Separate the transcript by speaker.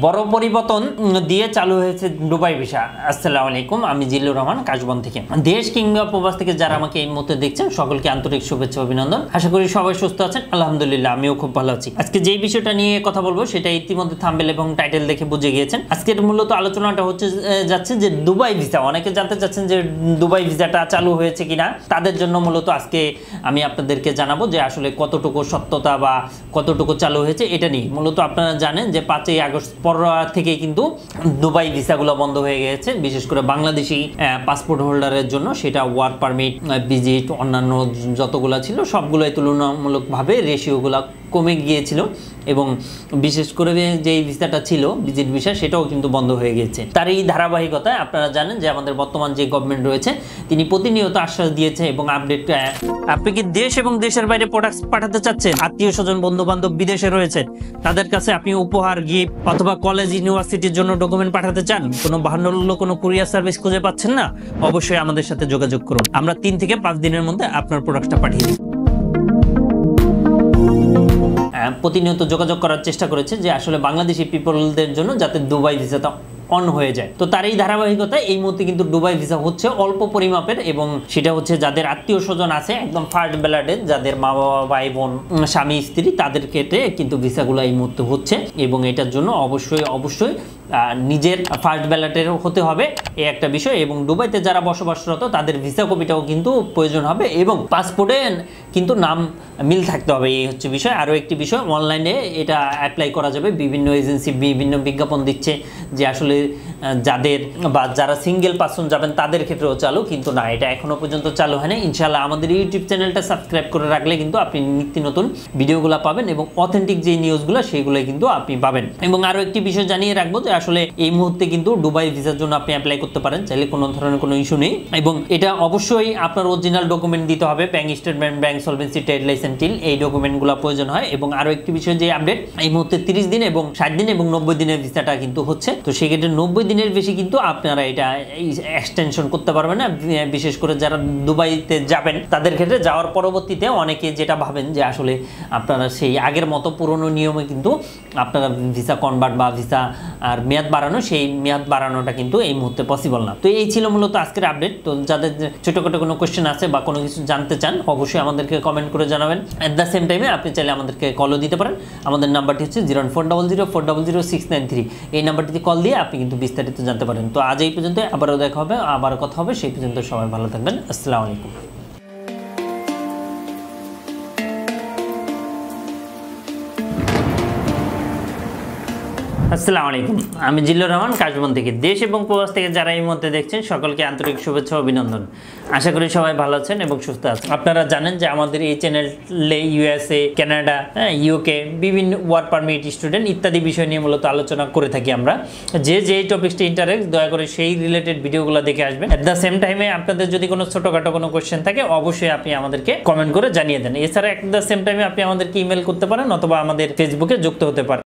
Speaker 1: বড় পরিবর্তন দিয়ে চালু হয়েছে দুবাই ভিসা। আসসালামু আলাইকুম, আমি জিল্লুর রহমান কাশবন থেকে। দেশ কিংবা প্রবাস থেকে যারা আমাকে এই মুহূর্তে দেখছেন সকলকে আন্তরিক শুভেচ্ছা অভিনন্দন। আশা করি সবাই সুস্থ আছেন। আলহামদুলিল্লাহ আমিও খুব ভালো আছি। আজকে যেই বিষয়টা নিয়ে কথা বলবো সেটা ইতিমধ্যে থাম্বনেল এবং টাইটেল দেখে বুঝে গিয়েছেন। আজকের মূলত আলোচনাটা হচ্ছে যাচ্ছে যে দুবাই ভিসা। অনেকে জানতে চাচ্ছেন যে দুবাই ভিসাটা চালু হয়েছে কিনা, তাদের জন্য মূলত আজকে আমি আপনাদেরকে জানাবো যে আসলে কতটুকু সত্যতা বা কতটুকু চালু হয়েছে এটা নিয়ে। মূলত আপনারা জানেন যে 5ই আগস্ট পর থেকে কিন্তু দুবাই ভিসাগুলো বন্ধ হয়ে গেছে, বিশেষ করে বাংলাদেশি পাসপোর্ট হোল্ডারের জন্য। সেটা ওয়ার্ক পারমিট, ভিজিট, অন্যান্য যতগুলো ছিল সবগুলোই তুলনামূলকভাবে রেশিওগুলো কমে গিয়েছিল এবং বিশেষ করে যে ভিসাটা ছিল ভিজিট ভিসা সেটাও কিন্তু বন্ধ হয়ে গিয়েছে। তার এই ধারাবাহিকতায় আপনারা জানেন যে আমাদের বর্তমান যে গভর্নমেন্ট রয়েছে তিনি প্রতিনিয়ত আশ্বাস দিয়েছে এবং আপডেট। আপনি কি দেশ এবং দেশের বাইরে প্রোডাক্ট পাঠাতে চাচ্ছেন? আত্মীয় স্বজন বন্ধু বান্ধব বিদেশে রয়েছে, তাদের কাছে আপনি উপহার, গিফট অথবা কলেজ ইউনিভার্সিটির জন্য ডকুমেন্ট পাঠাতে চান, কোনো বাহান্ন কোনো কুরিয়ার সার্ভিস খুঁজে পাচ্ছেন না? অবশ্যই আমাদের সাথে যোগাযোগ করুন। আমরা 3 থেকে 5 দিনের মধ্যে আপনার প্রোডাক্টটা পাঠিয়ে দিই। প্রতিনিয়ত যোগাযোগ করার চেষ্টা করেছে যে আসলে বাংলাদেশি পিপলদের জন্য যাতে দুবাই ভিসাটা অন হয়ে যায়। তো তার এই ধারাবাহিকতায় এই মুহূর্তে কিন্তু দুবাই ভিসা হচ্ছে অল্প পরিমাপের, এবং সেটা হচ্ছে যাদের আত্মীয় স্বজন আছে একদম ফার্স্ট ব্লাডের, যাদের মা বাবা, ভাই বোন, স্বামী স্ত্রী, তাদের ক্ষেত্রে কিন্তু ভিসাগুলো এই মুহূর্তে হচ্ছে। এবং এটার জন্য অবশ্যই নিজের ফার্স্ট ব্যালটের হতে হবে এই একটা বিষয়। এবং দুবাইতে যারা বসবাসরত তাদের ভিসা কপিটাও কিন্তু প্রয়োজন হবে এবং পাসপোর্টে কিন্তু নাম মিল থাকতে হবে, এই হচ্ছে বিষয়। আরও একটি বিষয়, অনলাইনে এটা অ্যাপ্লাই করা যাবে। বিভিন্ন এজেন্সি বিভিন্ন বিজ্ঞাপন দিচ্ছে যে আসলে যাদের বা যারা সিঙ্গেল পার্সন যাবেন তাদের ক্ষেত্রেও চালু, কিন্তু না, এটা এখনো পর্যন্ত চালু হয়নি। ইনশাআল্লাহ আমাদের ইউটিউব চ্যানেলটা সাবস্ক্রাইব করে রাখলে কিন্তু আপনি নিত্য নতুন ভিডিওগুলো পাবেন এবং অথেন্টিক যে নিউজগুলো সেইগুলো কিন্তু আপনি পাবেন। এবং আরও একটি বিষয় জানিয়ে রাখবো যে আসলে এই মুহূর্তে কিন্তু দুবাই ভিসার জন্য আপনি অ্যাপ্লাই করতে পারেন চাইলে, কোনো ধরনের কোনো ইস্যু নেই। এবং এটা অবশ্যই আপনার অরিজিনাল ডকুমেন্ট দিতে হবে, bank statement, bank solvency, trade licence, till, এই ডকুমেন্টগুলো প্রয়োজন হয়। এবং আরও একটি বিষয় যে আপডেট, এই মুহূর্তে 30 দিন এবং 60 দিন এবং 90 দিনের ভিসাটা কিন্তু হচ্ছে। তো সেক্ষেত্রে 90 দিনের বেশি কিন্তু আপনারা এটা এক্সটেনশন করতে পারবেন না। বিশেষ করে যারা দুবাইতে যাবেন তাদের ক্ষেত্রে যাওয়ার পরবর্তীতে অনেকে যেটা ভাবেন যে আসলে আপনারা সেই আগের মতো পুরনো নিয়মে কিন্তু আপনারা ভিসা কনভার্ট বা ভিসা আর মেয়াদ বাড়ানো, সেই মেয়াদ বাড়ানোটা কিন্তু এই মুহূর্তে পসিবল না। তো এই ছিল মূলত আজকের আপডেট। তো যাদের ছোটখাটো কোনো কোয়েশ্চেন আছে বা কোনো কিছু জানতে চান অবশ্যই আমাদেরকে কমেন্ট করে জানাবেন। অ্যাট দ্য সেম টাইমে আপনি চাইলে আমাদেরকে কলও দিতে পারেন। আমাদের নাম্বারটি হচ্ছে 01400400693। এই নাম্বারটিতে কল দিয়ে আপনি কিন্তু বিস্তারিত জানতে পারেন। তো আজ এই পর্যন্ত, আবারও দেখা হবে, আবার কথা হবে। সেই পর্যন্ত সবাই ভালো থাকবেন। আসসালামু আলাইকুম। আসসালামু আলাইকুম, আমি জিল্লুর রহমান কাশবন থেকে। দেশ এবং প্রবাস থেকে যারা এই মুহূর্তে দেখছেন সকলকে আন্তরিক শুভেচ্ছা অভিনন্দন। আশা করি সবাই ভালো আছেন এবং সুস্থ আছেন। আপনারা জানেন যে আমাদের এই চ্যানেলে USA, কানাডা, UK বিভিন্ন ওয়ার্ক পারমিট, স্টুডেন্ট ইত্যাদি বিষয় নিয়ে মূলত আলোচনা করে থাকি আমরা। যে টপিকসটি ইন্টারেস্ট, দয়া করে সেই রিলেটেড ভিডিওগুলো দেখে আসবেন। অ্যাট দ্য সেম টাইমে আপনাদের যদি কোনো ছোটোখাটো কোনো কোয়েশ্চেন থাকে অবশ্যই আপনি আমাদেরকে কমেন্ট করে জানিয়ে দেন। এছাড়া অ্যাট দ্য সেম টাইমে আপনি আমাদেরকে ইমেল করতে পারেন অথবা আমাদের ফেসবুকে যুক্ত হতে পারেন।